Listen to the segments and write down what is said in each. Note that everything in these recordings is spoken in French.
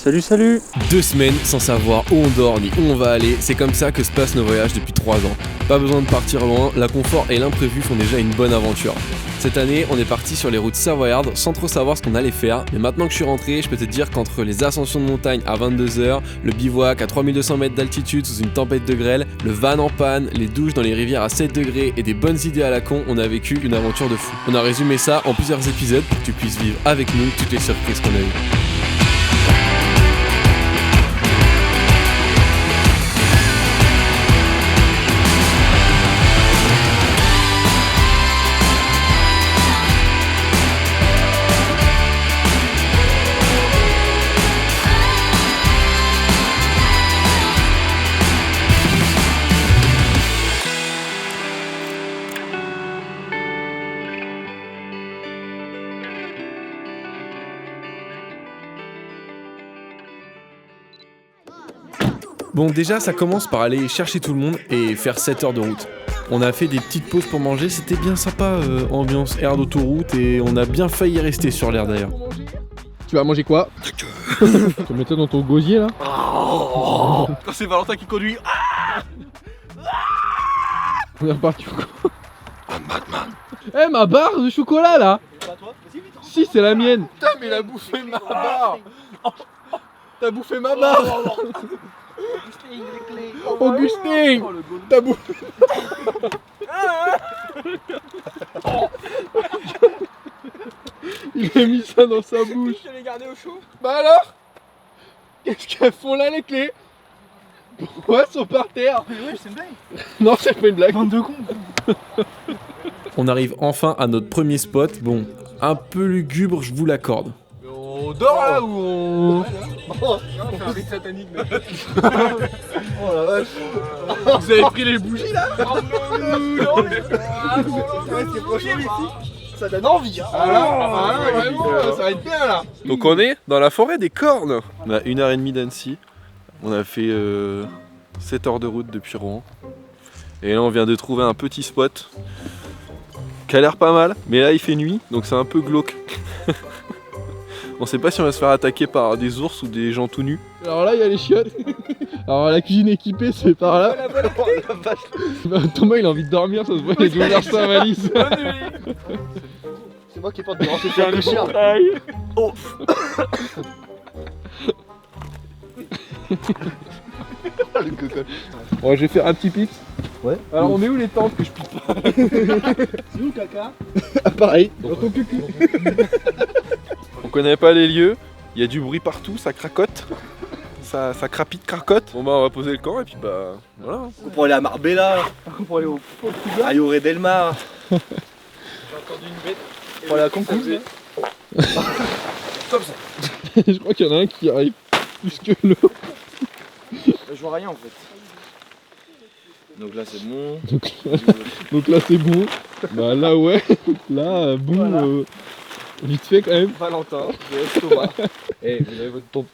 Salut, salut! 2 semaines sans savoir où on dort ni où on va aller, c'est comme ça que se passent nos voyages depuis 3 ans. Pas besoin de partir loin, la confort et l'imprévu font déjà une bonne aventure. Cette année, on est parti sur les routes savoyardes sans trop savoir ce qu'on allait faire, mais maintenant que je suis rentré, je peux te dire qu'entre les ascensions de montagne à 22h, le bivouac à 3200 mètres d'altitude sous une tempête de grêle, le van en panne, les douches dans les rivières à 7 degrés et des bonnes idées à la con, on a vécu une aventure de fou. On a résumé ça en plusieurs épisodes pour que tu puisses vivre avec nous toutes les surprises qu'on a eues. Bon, déjà ça commence par aller chercher tout le monde et faire 7 heures de route. On a fait des petites pauses pour manger, c'était bien sympa, ambiance air d'autoroute, et on a bien failli rester sur l'air d'ailleurs. Tu vas manger quoi? Tu vas mettre ça dans ton gosier là? Quand c'est Valentin qui conduit. On est reparti ou quoi? Eh, ma barre de chocolat là! Si, c'est la mienne! Putain, mais il a bouffé ma barre! T'as bouffé ma barre! Augustin! T'as bouffé! Il a mis ça dans sa bouche! Je l'ai gardé au chaud? Bah alors? Qu'est-ce qu'elles font là les clés? Pourquoi elles sont par terre? Ouais, c'est une blague! Non, c'est pas une blague! Bande de cons! On arrive enfin à notre premier spot, bon, un peu lugubre, je vous l'accorde. On dort là ou on... on fait un rite satanique, mec. Oh la vache. Vous avez pris les bougies là? C'est prochain ici. Ça donne envie. Vraiment, ça va être bien là. Donc on est dans la forêt des Cornes. On a 1h30 d'Annecy, on a fait 7 heures de route depuis Rouen. Et là on vient de trouver un petit spot qui a l'air pas mal, mais là il fait nuit, donc c'est un peu glauque. On sait pas si on va se faire attaquer par des ours ou des gens tout nus. Alors là il y a les chiottes. Alors la cuisine équipée c'est par là. Thomas il a envie de dormir, ça se voit, il a ouvert sa valise. C'est moi qui porte des grands faire le chien. Oh. Le cocotte. Bon, je vais faire un petit pic. Ouais. Alors on est où les tentes que je pique pas? C'est où caca? Ah pareil, dans ton cucu. On connaît pas les lieux, il y a du bruit partout, ça cracote. Ça crapite, cracote. Bon bah on va poser le camp et puis bah voilà. On pourrait aller à Marbella, on pourrait aller au Portugal, à Lloret del Mar. J'ai entendu une bête. On pourrait aller à Cancun. Comme ça. Je crois qu'il y en a un qui arrive plus que l'autre. Je vois rien en fait. Donc là c'est bon. Donc là c'est bon. Bah là ouais. Là bon. Voilà. Vite fait quand même. Valentin, Thomas. Et vous avez votre tombe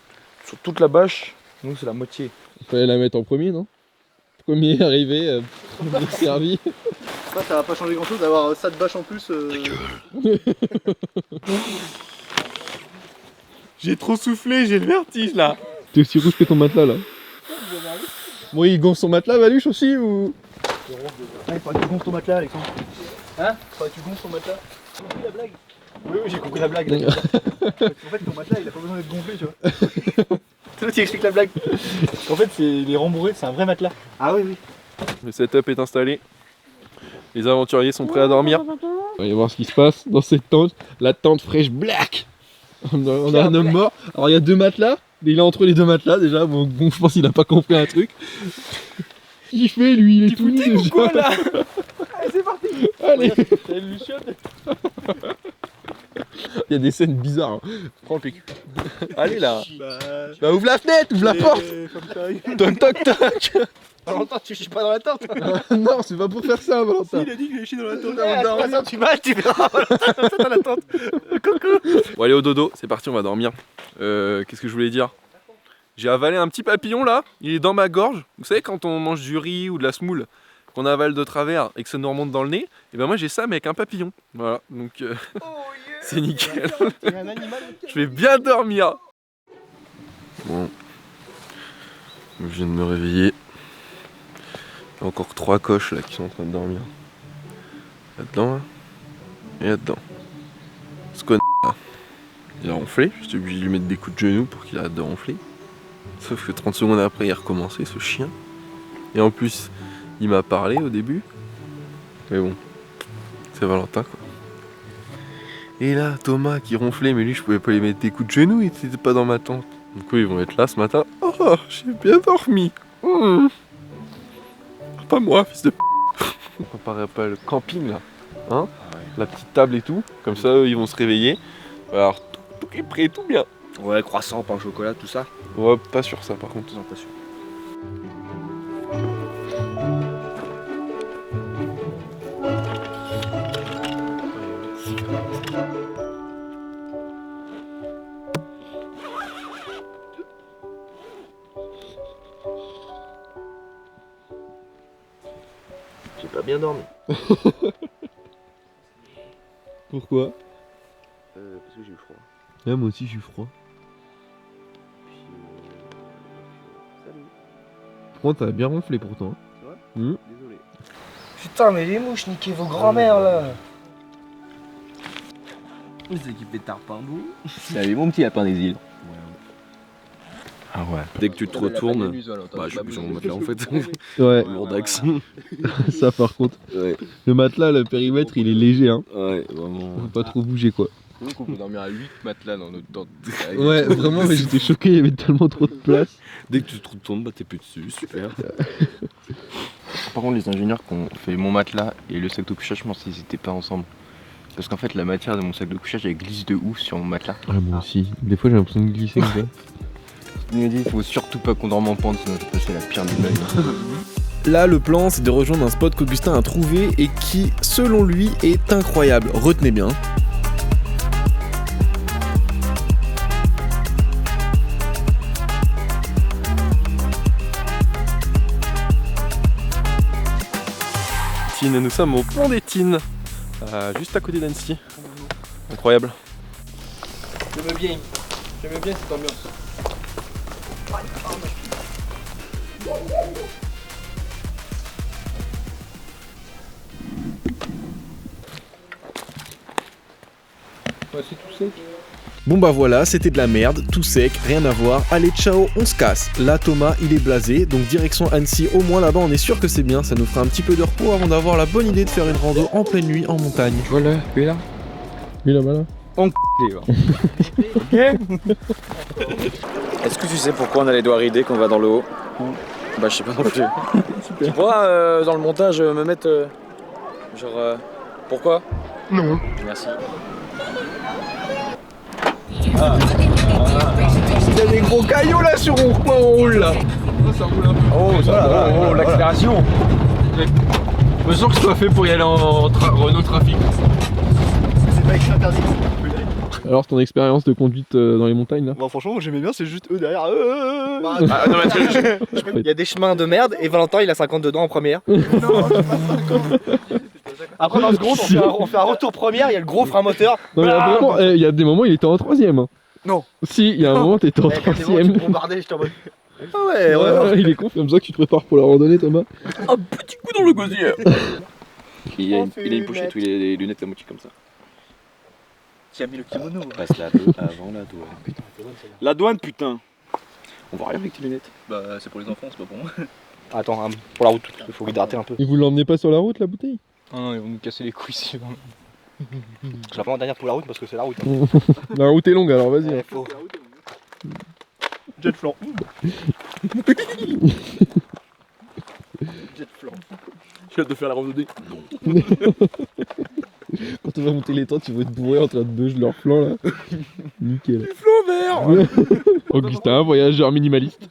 sur toute la bâche. Nous c'est la moitié. Il fallait la mettre en premier, non? Premier arrivé, premier servi. Ça va pas changer grand chose d'avoir ça de bâche en plus. J'ai trop soufflé, j'ai le vertige là. T'es aussi rouge que ton matelas là. Bon, il gonfle son matelas, Valuche aussi ou? Ah, il faudrait que tu gonfles ton matelas, Alexandre. Hein? Il faudrait que tu gonfles ton matelas. T'as compris la blague? Oui, j'ai compris la blague. Là. En fait, ton matelas, il a pas besoin d'être gonflé, tu vois. C'est toi qui explique la blague. En fait, il est rembourré, c'est un vrai matelas. Ah oui, oui. Le setup est installé. Les aventuriers sont prêts à dormir. On va y voir ce qui se passe dans cette tente. La tente fraîche black. On a un homme mort. Alors il y a 2 matelas. Il est entre les 2 matelas déjà. Bon, je pense qu'il a pas compris un truc. Il fait lui, il est tout nu déjà. Quoi là? Allez, c'est parti. Allez. C'est le chiotte. Il y a des scènes bizarres. Hein. Prends le PQ. Allez là. Bah ouvre la fenêtre, ouvre la porte. Toc toc toc. Valentin, tu chies pas dans la tente. Non, c'est pas pour faire ça, Valentin. Il a dit que je chier dans la tente. Valentin, tu vas, tu verras Valentin comme ça dans la tente. Coucou. Bon allez au dodo, c'est parti, on va dormir. Qu'est-ce que je voulais dire? J'ai avalé un petit papillon là, il est dans ma gorge. Vous savez quand on mange du riz ou de la semoule, qu'on avale de travers et que ça nous remonte dans le nez, et ben moi j'ai ça mais avec un papillon. Voilà, donc c'est nickel. Je vais bien dormir. Bon. Je viens de me réveiller. Il y a encore 3 coches là qui sont en train de dormir. Là-dedans là. Et là-dedans. Ce con là. Il a ronflé, j'étais obligé de lui mettre des coups de genoux pour qu'il arrête de ronfler. Sauf que 30 secondes après il a recommencé ce chien. Et en plus, il m'a parlé au début. Mais bon, c'est Valentin quoi. Et là, Thomas qui ronflait, mais lui je pouvais pas lui mettre des coups de genoux, il était pas dans ma tente. Du coup ils vont être là ce matin. Oh, j'ai bien dormi. Pas moi, fils de p. On préparait pas le camping là, hein, la petite table et tout, comme ça eux, ils vont se réveiller. Alors tout est prêt, tout bien. Ouais, croissant, pain au chocolat, tout ça. Ouais, pas sûr ça par contre. Non, pas sûr. J'ai pas bien dormi. Pourquoi? Parce que j'ai eu froid. Ah, moi aussi j'ai eu froid. Salut. Par contre, t'as bien ronflé pourtant. C'est vrai? Désolé. Putain, mais les mouches, niquez vos grands-mères là. Vous équipez de tarpin bout. Salut mon petit lapin des îles. Ah ouais. Dès que tu te retournes, bah je suis plus sur mon matelas en fait. Ouais, Lourdax. ça par contre. Ouais, Le matelas, le périmètre, il est léger, hein. ouais, vraiment. Faut pas trop bouger quoi. Donc on peut dormir à 8 matelas dans notre tente. Ouais, vraiment, mais j'étais choqué, il y avait tellement trop de place. Dès que tu te retournes, bah t'es plus dessus, super. Par contre, les ingénieurs qui ont fait mon matelas et le sac de couchage, je pense qu'ils n'étaient pas ensemble. Parce qu'en fait, la matière de mon sac de couchage, elle glisse de ouf sur mon matelas. Ah, moi aussi. Des fois, j'ai l'impression de glisser comme ça. Il m'a dit, il faut surtout pas qu'on dorme en pente, sinon je vais passer la pire des blagues. Là, le plan, c'est de rejoindre un spot qu'Augustin a trouvé et qui, selon lui, est incroyable. Retenez bien. Tine, nous sommes au pont des Tines, juste à côté d'Annecy. Incroyable. J'aime bien cette ambiance. Ouais, c'est tout sec. Bon bah voilà, c'était de la merde, tout sec, rien à voir. Allez ciao, on se casse. Là Thomas, il est blasé, donc direction Annecy. Au moins là-bas, on est sûr que c'est bien. Ça nous fera un petit peu de repos avant d'avoir la bonne idée de faire une rando en pleine nuit en montagne. Voilà, lui là. Oui, là-bas, là. Est-ce que tu sais pourquoi on a les doigts ridés quand on va dans le haut? Bah je sais pas non plus. Tu pourras dans le montage me mettre pourquoi? Non. Merci. Il y a des gros cailloux là sur mon coin, on roule là. Ça roule un peu. Oh, ça va, Oh, l'accélération. Je sens que c'est pas fait pour y aller en Renault Trafic. C'est pas écrit interdit. Alors, ton expérience de conduite dans les montagnes là? Bon, franchement, j'aimais bien, c'est juste eux derrière. Ah, non, mais il y a des chemins de merde et Valentin il a 50 dedans en première. Non, j'ai pas 50. Après, dans seconde, on fait un retour première, il y a le gros frein moteur. Non, mais vraiment, il y a des moments, il était en 3ème. Non. Si, il y a un moment, t'étais en Quand t'es bon, tu 3ème. me bombardais, j'étais en mode. Ah ouais, ouais. Il est con, comme ça que tu te prépares pour la randonnée, Thomas. Un petit coup dans le gosier. Il a Oh, une pochette où il a les lunettes à moitié comme ça. Tu as mis le kimono. Passe la avant la douane. Putain. La douane, putain. On voit rien avec tes lunettes. Bah, c'est pour les enfants, c'est pas pour moi. Attends, pour la route, il faut hydrater un peu. Et vous l'emmenez pas sur la route, la bouteille? Ah non, ils vont nous casser les couilles si vraiment. Je la prends en dernière pour la route parce que c'est la route. Hein. La route est longue, alors vas-y. Ouais, faut. Jet flanc. Jet flanc. J'ai hâte de faire la randonnée. Quand on va monter les tentes, tu vas être bourré en train de beuger leur flanc là. Nickel. Flanc vert. Augustin, voyageur minimaliste.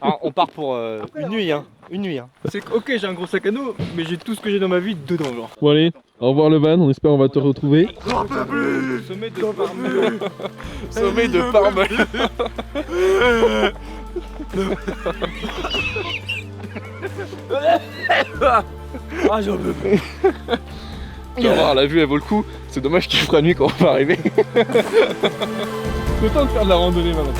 Ah, on part pour une nuit, hein. Une nuit, hein. C'est que, ok, j'ai un gros sac à dos, mais j'ai tout ce que j'ai dans ma vie dedans, genre. Bon allez, au revoir le van, on espère on va te retrouver. Sommet de Parme. Sommet de Parme. Ah, j'en peux plus. Tu vas voir, la vue elle vaut le coup. C'est dommage qu'il fera nuit quand on va arriver. C'est le temps de faire de la randonnée maintenant.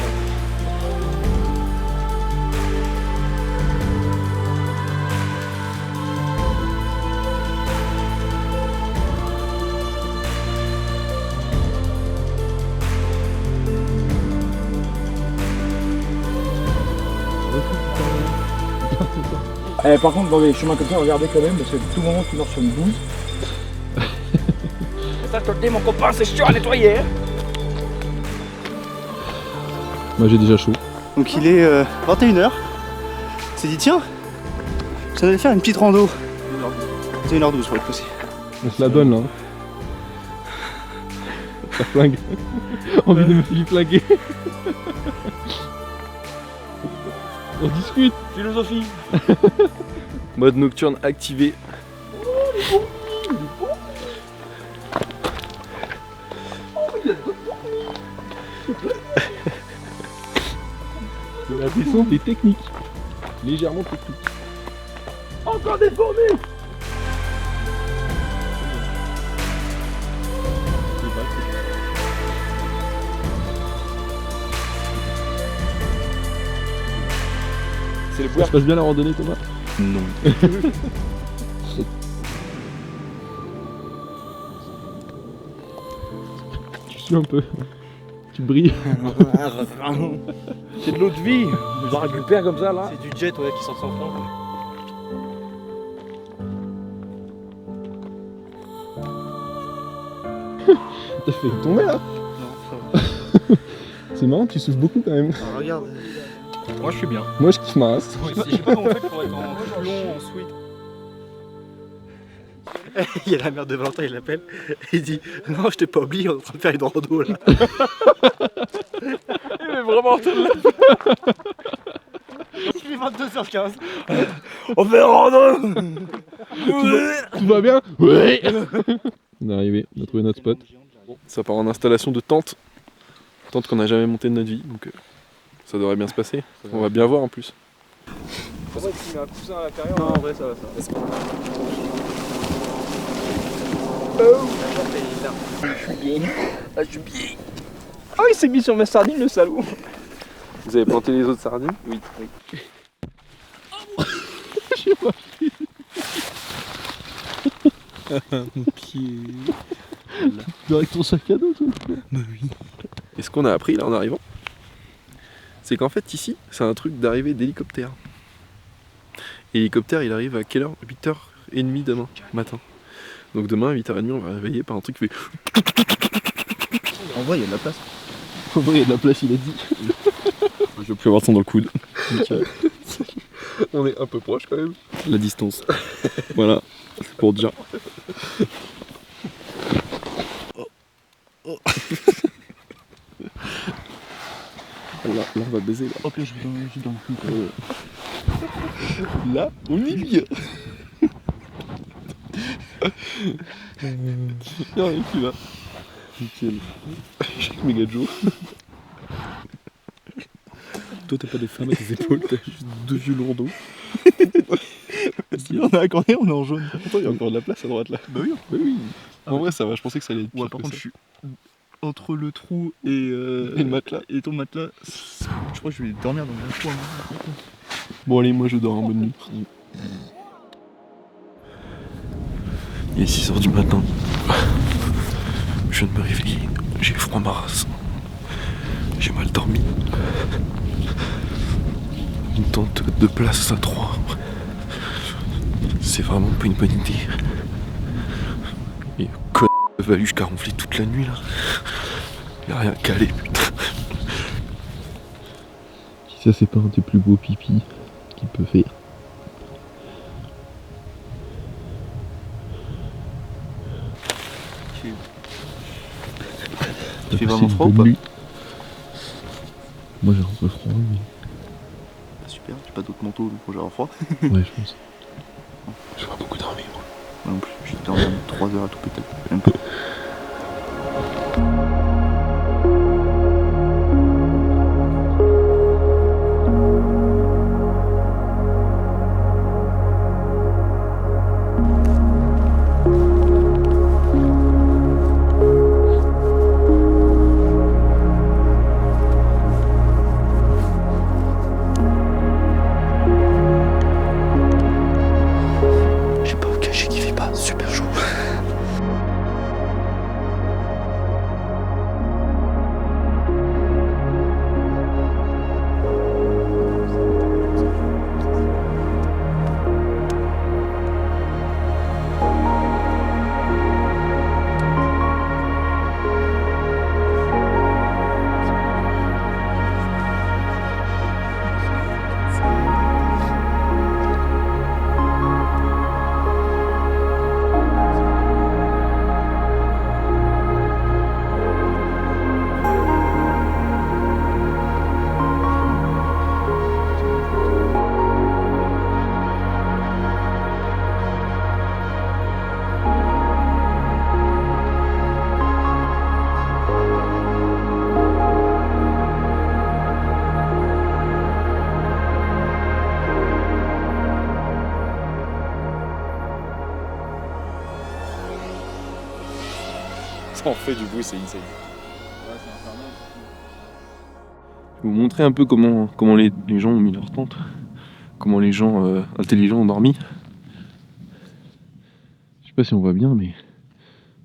Par contre, dans les chemins comme ça, regardez quand même, parce que tout moment tu marches sur une boue. Et ça, je te le dis, mon copain, c'est chiant à nettoyer. Moi j'ai déjà chaud. Donc il est 21h. On s'est dit, tiens, ça allait faire une petite rando. C'est 1h12 pour être précis. On se la donne là. Ça flingue. Envie de me faire flinguer. On discute. Philosophie. Mode nocturne activé. C'est la descente des techniques. Légèrement technique. Encore des fourmis. C'est le Ça bouillard. se passe bien la randonnée, Thomas? Non. Tu suis un peu. Tu brilles. C'est de l'eau de vie. Je la récupère comme ça là. C'est du jet ouais, qui sort sans fond. T'as fait tomber là? C'est marrant, tu souffles beaucoup quand même. Ah, regarde. Moi je suis bien. Moi je kiffe ma race. Je sais pas comment on fait pour être en long, en sweet. Il y a la mère de Valentin, il l'appelle. Il dit non, je t'ai pas oublié, on est en train de faire une rando là. Il est vraiment en train de l'appeler. Il est 22h15. On fait une rando. Tout va bien? Ouais. On est arrivé, on a trouvé notre spot. Bon, ça part en installation de tente. Tente qu'on n'a jamais montée de notre vie, donc ça devrait bien se passer. On va bien voir en plus. Faudrait qu'il met un coussin à l'intérieur. Non, en vrai, ça va. Ah, il s'est mis sur ma sardine, le salaud. Vous avez planté les autres sardines? Oui. Mon pied. Avec ton sac à dos, toi. Et ce qu'on a appris là en arrivant, c'est qu'en fait ici, c'est un truc d'arrivée d'hélicoptère. Et l'hélicoptère il arrive à quelle heure? 8h30 demain matin. Donc demain à 8h30 on va réveiller par un truc qui fait... En vrai, il y a de la place. En vrai, il y a de la place, il a dit. Je vais plus avoir le son dans le coude. On est un peu proche quand même. La distance. Voilà, c'est pour dire. Là, on va baiser là. Hop, là, je donne. Là, on y vient. Non, et qui va? Nickel. Chaque méga Joe. Toi t'as pas des femmes à tes épaules, t'as juste deux vieux lourdeaux. On a accordé, on est en jaune. Attends, il y a encore de la place à droite là. Bah oui. Bah oui. En vrai ça va, je pensais que ça allait être pire Ouais, par que contre, ça. je suis entre le trou et le matelas. Et ton matelas. Je crois que je vais dormir dans mon trou. Bon allez, moi je dors, bonne nuit. Il est 6h du matin. Je viens de me réveiller, j'ai froid ma race. J'ai mal dormi. Une tente de place à 3. C'est vraiment pas une bonne idée. Et con de valu jusqu'à ronfler toute la nuit là. Y'a rien calé putain. Si ça c'est pas un des plus beaux pipis qu'il peut faire. Il fait vraiment froid ou pas? Moi j'ai un peu froid, mais... Super, j'ai pas d'autres manteaux donc j'ai avoir froid. Ouais, je pense. Je vais beaucoup dormir. Moi non plus, j'ai dormi 3 heures à tout péter. Même pas. Ça en fait du bruit, c'est insane. Je vais vous montrer un peu comment les gens ont mis leur tente, comment les gens intelligents ont dormi. Je sais pas si on voit bien, mais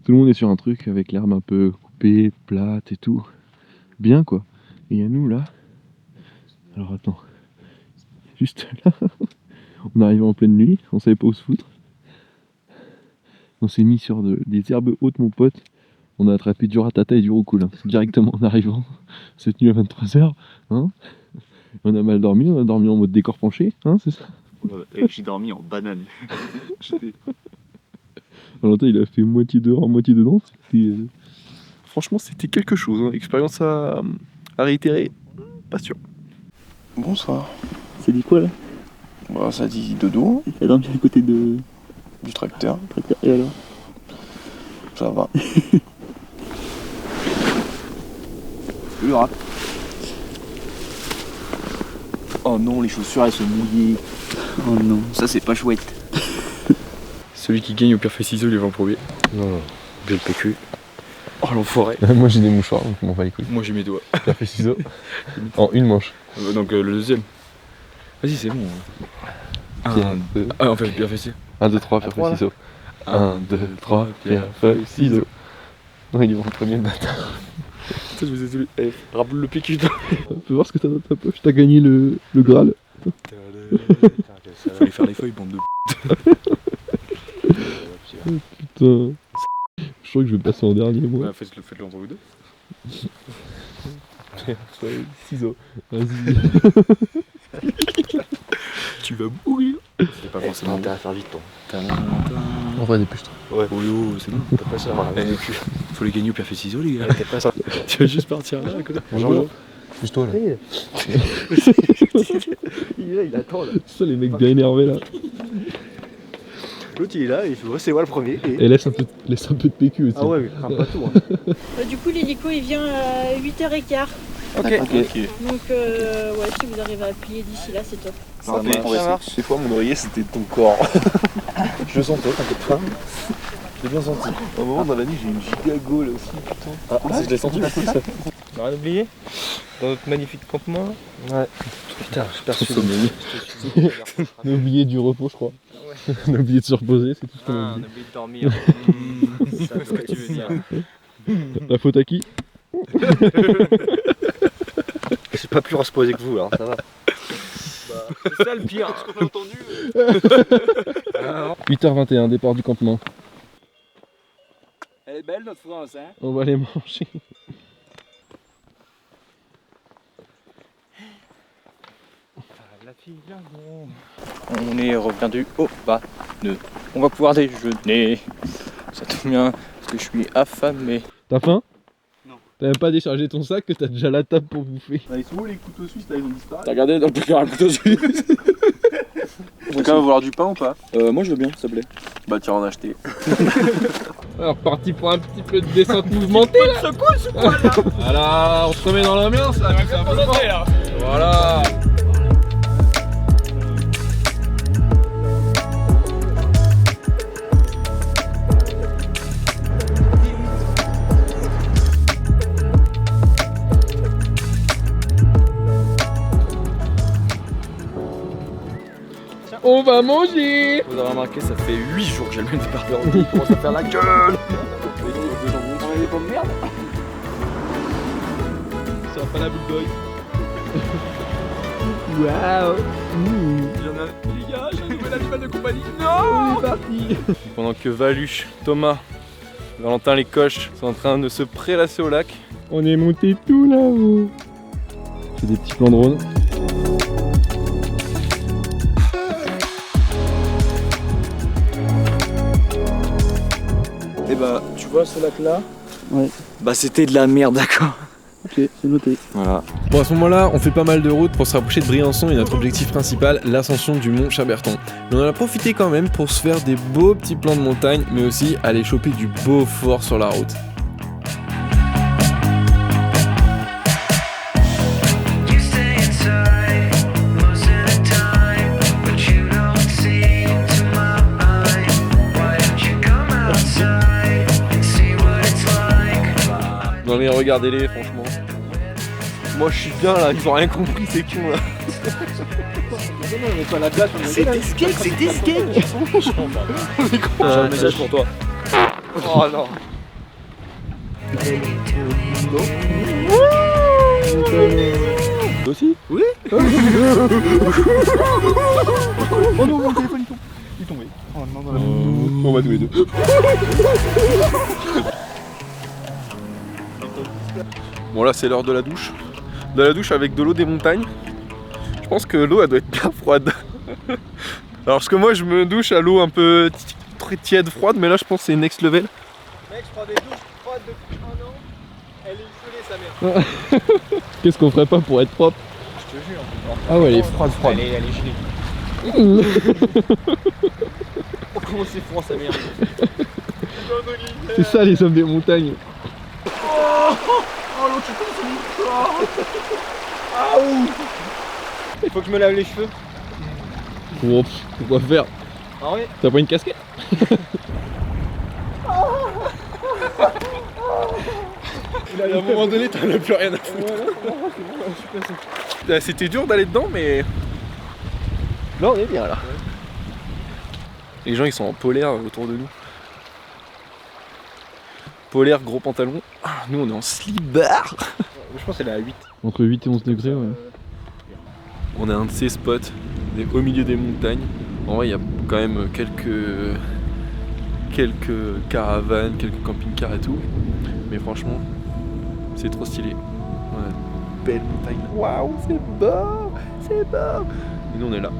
tout le monde est sur un truc avec l'herbe un peu coupée, plate et tout. Bien quoi. Et il y a nous là. Alors attends. Juste là. On arrive en pleine nuit, on savait pas où se foutre. On s'est mis sur des herbes hautes mon pote. On a attrapé du ratata et du roucoule hein, directement en arrivant cette nuit à 23h. Hein, on a mal dormi, on a dormi en mode décor penché, hein, c'est ça? J'ai dormi en banane. Valentin il a fait moitié dehors, moitié dedans. Franchement c'était quelque chose, hein. Expérience à réitérer, pas sûr. Bonsoir. Ça dit quoi là? Bah, ça dit dodo, Elle a dormi à côté de... du tracteur. Et alors? Ça va. Le rat. Oh non, les chaussures elles sont mouillées. Oh non, ça c'est pas chouette. Celui qui gagne au pire fait ciseaux, il va en premier. Non. J'ai le PQ. Oh l'enfoiré. Moi j'ai des mouchoirs donc je m'en bats les couilles. Moi j'ai mes doigts. T'as fait ciseaux en une manche. Donc le deuxième. Vas-y, c'est bon. Pierre, Ah, on fait bien fait. 1, 2, 3, pierre, feuille, ciseaux. 1, 2, 3, pierre, feuille, ciseaux. Non, il est en premier le bâtard. Je vous ai tout. Rappelle le PQ. On peut voir ce que t'as dans ta poche, t'as gagné le Graal. Fallait faire les feuilles, bande de. Putain. Je crois que je vais passer en dernier moi. Ouais, faites-le entre vous deux. Pierre, feuille, ciseaux. Vas-y. Tu vas mourir. C'est pas forcément. T'as à faire vite, toi. En vrai, dépêche-toi. Ouais. Oh yo, c'est bon. T'as pas ça. Faut les gagner au pire fait ciseaux, les gars. T'as pas ça. Tu vas juste partir là à côté. Bonjour. Juste toi là. Il attend là. Ça, les mecs bien énervés là. L'autre il est là, il fait ouais, c'est moi le premier. Et laisse un peu de PQ aussi. Ah ouais, mais crains pas tout. Hein. Du coup, l'hélico il vient à 8h15. Ok. Donc, ouais, si vous arrivez à plier d'ici là, c'est top. Ça marche. Des fois, mon oreiller c'était ton corps. Je le sentais, t'inquiète pas. Je l'ai bien senti. À un moment dans la nuit, j'ai une giga go là aussi, putain. Ah, je l'ai senti. On a rien oublié dans notre magnifique campement. Ouais. Putain, je perçu On a oublié du repos, je crois. On a oublié de se reposer, c'est tout ce qu'on a on a oublié. oublié de dormir. C'est ce que tu veux dire. La faute à qui? J'ai pas plus reposer que vous, alors ça va. C'est ça le pire. 8h21, départ du campement. Elle est belle notre France, hein. On va aller manger. On est revenu au bas. On va pouvoir déjeuner. Ça tombe bien parce que je suis affamé. T'as faim? Non. T'as même pas déchargé ton sac que t'as déjà la table pour bouffer. Ils sont où les couteaux suisses là, ils ont disparu. T'as regardé dans le placard à couteau suisse? Quelqu'un veut vouloir du pain ou pas? Moi je veux bien, s'il te plaît. Bah tu en as acheté. Alors parti pour un petit peu de descente mouvementée là. Voilà, on se remet dans l'ambiance là. C'est un peu fort. Voilà. On va manger. Vous avez remarqué, ça fait 8 jours que j'ai le même département. Il commence à faire la gueule. On a des pommes de merde. Ça va pas la boule Waouh. Les gars, j'ai un nouvel animal de compagnie. Non. C'est parti. Pendant que Valuche, Thomas, Valentin les coches sont en train de se prélasser au lac. On est monté tout là-haut. C'est des petits plans de drone. Et bah, tu vois ce lac là? Ouais. Bah, c'était de la merde, d'accord. Ok, c'est noté. Voilà. Bon, à ce moment-là, on fait pas mal de routes pour se rapprocher de Briançon et notre objectif principal, l'ascension du mont Chaberton. Mais on en a profité quand même pour se faire des beaux petits plans de montagne, mais aussi aller choper du beau fort sur la route. See what it's like. regardez-les, franchement. Moi, je suis bien là, ils ont rien compris, c'est con là. C'est des skates, c'est des skates. J'ai un message pour toi. Oh non. Toi aussi? Oui. Oh non, mon téléphone il tombe. Il est tombé. Oh non, dans la On va tous les deux. Bon là c'est l'heure de la douche. De la douche avec de l'eau des montagnes. Je pense que l'eau elle doit être bien froide. Alors parce que moi je me douche à l'eau un peu très tiède, froide, mais là je pense que c'est next level. Mec, je prends des douches froides depuis 1 an. Elle est gelée sa mère. Qu'est-ce qu'on ferait pas pour être propre? Je te jure. Ah ouais, elle est froide. Elle est gelée. Oh comment c'est froid sa mère. C'est ça les hommes des montagnes. Oh l'autre je pense ah ouh. Il faut que je me lave les cheveux. Oh, quoi faire? Ah oui. T'as pas une casquette? À un moment donné, t'en as plus rien à foutre. C'était dur d'aller dedans, mais là on est bien là. Les gens ils sont en polaire autour de nous. Polaire, gros pantalon. Nous on est en slip-bar. Je pense qu'elle est à 8. Entre 8 et 11 degrés, ouais. On a un de ces spots, on est au milieu des montagnes. En vrai, il y a quand même quelques caravanes, quelques camping-cars et tout. Mais franchement, c'est trop stylé. On a de belles montagnes. Waouh, c'est beau, c'est beau. Et nous, on est là.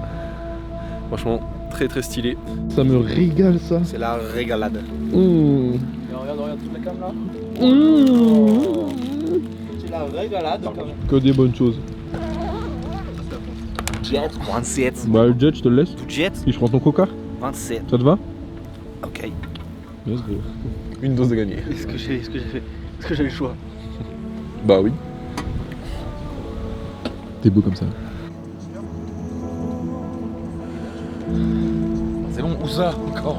Franchement, très très stylé. Ça me régale ça. C'est la régalade. Mmh. Et regarde toute la cam là. Mmh. C'est la régalade. Que des bonnes choses. Jet 27. Bah le jet, je te le laisse. Tout jet Et je prends ton coca. 27. Ça te va? Ok. Yes, go. Une dose de gagné. Est-ce que j'ai fait? Est-ce que j'ai le choix? Bah oui. T'es beau comme ça. C'est long, où ça encore?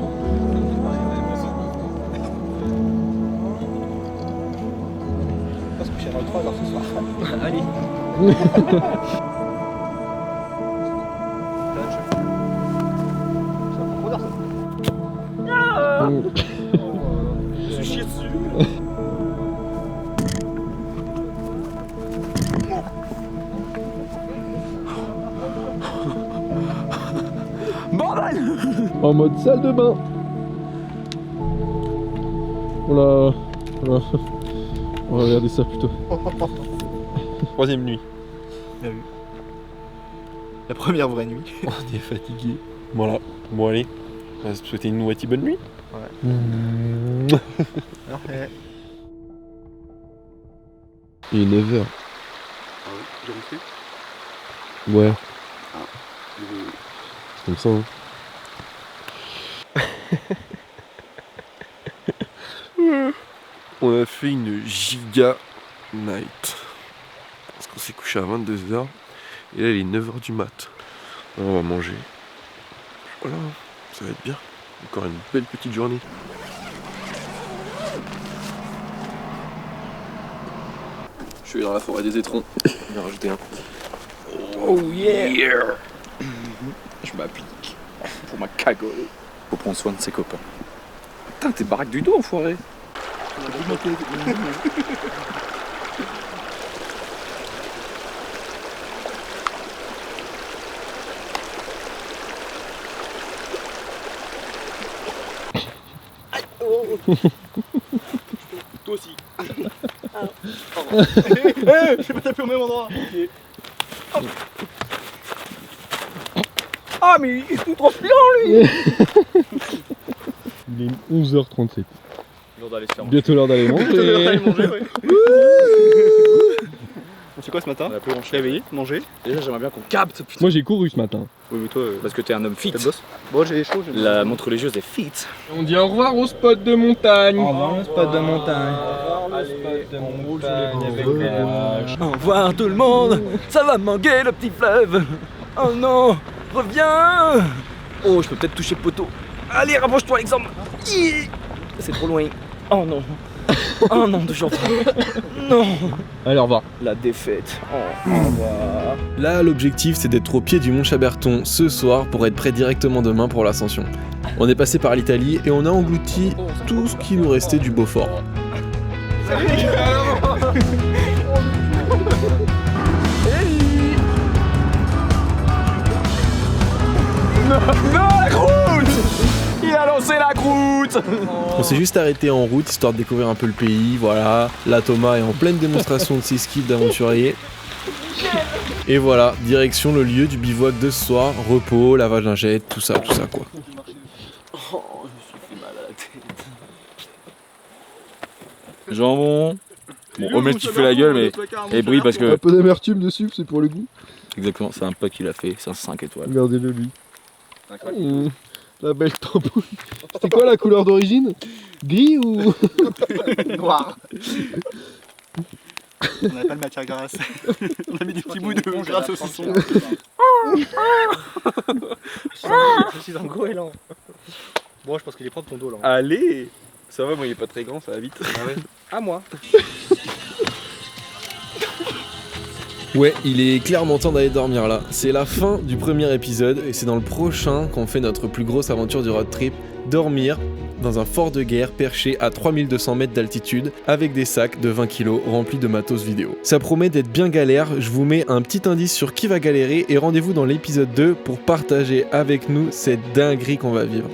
Je pense que je suis dans le 3 alors ce soir. Allez. Je suis chié dessus. Bordel. En mode salle de bain. Voilà. Voilà. On va regarder ça plutôt. Troisième nuit. Bien vu. La première vraie nuit. On est fatigué. Voilà. Bon allez. On va se souhaiter une nouvelle bonne nuit. Ouais. Ouais. Il est 9h. Ah oui, j'avais fait. Ouais. C'est comme ça, hein. On a fait une giga night. Parce qu'on s'est couché à 22h. Et là, il est 9h du mat. Là, on va manger. Voilà, ça va être bien. Encore une belle petite journée. Je suis dans la forêt des étrons. Je vais en rajouter un. Oh yeah, Je m'applique pour ma cagole. Faut prendre soin de ses copains. Putain, t'es baraque du dos, enfoiré. Toi aussi. Je vais taper au même endroit. Ah mais il est tout transpirant lui. Il est 11h37. L'heure d'aller se faire Bientôt l'heure d'aller manger. manger. On fait quoi ce matin? On a pu manger. Réveiller, manger. Déjà, j'aimerais bien qu'on capte. Putain. Moi j'ai couru ce matin. Oui mais toi, Parce que t'es un homme fit. t'es le boss. Bon j'ai chaud. La montre religieuse est fit. On dit au revoir au spot de montagne. Au revoir le spot de montagne. Au revoir tout le monde. Ça va me manquer le petit fleuve. Oh non, reviens. Oh, je peux peut-être toucher le poteau. Allez, rapproche-toi, Alexandre. C'est trop loin. Oh non. Oh non, toujours pas. Non. Allez, au revoir. La défaite. Oh, au revoir. Là, l'objectif c'est d'être au pied du Mont Chaberton ce soir pour être prêt directement demain pour l'ascension. On est passé par l'Italie et on a englouti tout ce qui nous restait du Beaufort. Non, la croûte. Il a lancé la croûte. On s'est juste arrêté en route histoire de découvrir un peu le pays, voilà. Là Thomas est en pleine démonstration de ses skills d'aventurier. Et voilà, direction le lieu du bivouac de ce soir, repos, lavage lingette, tout ça quoi. Oh, je me suis fait mal à la tête. Jambon. Bon, Omet qui fait la gueule, mais. Et Brie parce que. Un peu d'amertume dessus, c'est pour le goût. Exactement, c'est un pote qui l'a fait, c'est un 5 étoiles. Regardez-le lui. La belle tambour. C'était quoi la couleur d'origine? Gris ou Noir. On n'a pas de matière grasse. On a mis des petits bouts de graisse au saucisson. Je suis en gros élan. Bon, je pense qu'il est prendre ton dos là. Allez. Ça va, moi il est pas très grand, ça va vite. Ah ouais. À moi. Ouais, il est clairement temps d'aller dormir là. C'est la fin du premier épisode et c'est dans le prochain qu'on fait notre plus grosse aventure du road trip, dormir dans un fort de guerre perché à 3200 mètres d'altitude avec des sacs de 20 kg remplis de matos vidéo. Ça promet d'être bien galère, je vous mets un petit indice sur qui va galérer et rendez-vous dans l'épisode 2 pour partager avec nous cette dinguerie qu'on va vivre.